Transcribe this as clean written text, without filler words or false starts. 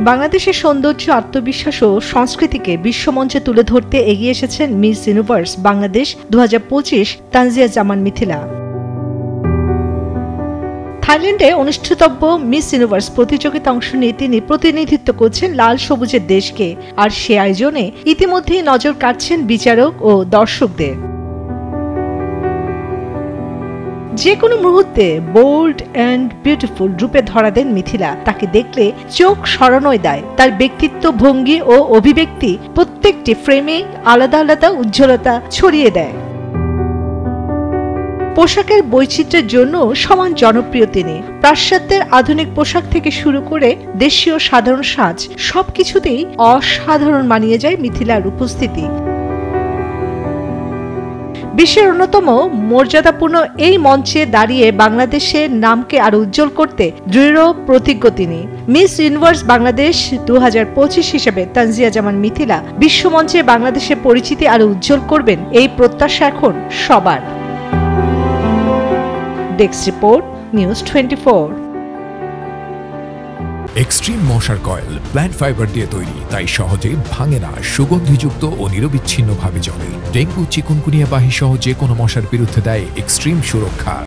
বাংলাদেশের সৌন্দর্য, আত্মবিশ্বাস ও সংস্কৃতিকে বিশ্বমঞ্চে তুলে ধরতে এগিয়ে এসেছেন মিস ইউনিভার্স বাংলাদেশ 2025 তানজিয়া জামান মিথিলা। থাইল্যান্ডে অনুষ্ঠিতব্য মিস ইউনিভার্স প্রতিযোগিতা অংশ নিয়ে তিনি প্রতিনিধিত্ব করছেন লাল সবুজের দেশকে, আর সে আয়োজনে ইতিমধ্যেই নজর কাটছেন বিচারক ও দর্শকদের। যে কোনো মুহূর্তে বোল্ড অ্যান্ড বিউটিফুল রূপে ধরা দেন মিথিলা। তাকে দেখলে চোখ সরানোই দেয়। তার ব্যক্তিত্ব, ভঙ্গি ও অভিব্যক্তি প্রত্যেকটি ফ্রেমে আলাদা আলাদা উজ্জ্বলতা ছড়িয়ে দেয়। পোশাকের বৈচিত্র্যের জন্য সমান জনপ্রিয় তিনি। পাশ্চাত্যের আধুনিক পোশাক থেকে শুরু করে দেশীয় সাধারণ সাজ, সবকিছুতেই অসাধারণ মানিয়ে যায় মিথিলার উপস্থিতি। বিশ্বের অন্যতম মর্যাদাপূর্ণ এই মঞ্চে দাঁড়িয়ে বাংলাদেশের নামকে আরো উজ্জ্বল করতে দৃঢ় প্রতিজ্ঞ তিনি। মিস ইউনিভার্স বাংলাদেশ 2025 হিসেবে তানজিয়া জামান মিথিলা বিশ্বমঞ্চে বাংলাদেশের পরিচিতি আরো উজ্জ্বল করবেন, এই প্রত্যাশা এখন সবার। Desk report, news 24। এক্সট্রিম মশার কয়েল প্ল্যান্ট ফাইবার দিয়ে তৈরি, তাই সহজে ভাঙে না, সুগন্ধিযুক্ত ও নিরবিচ্ছিন্নভাবে জ্বলে। ডেঙ্গু, চিকুনগুনিয়া বাহি সহ যে কোনো মশার বিরুদ্ধে দেয় এক্সট্রিম সুরক্ষা।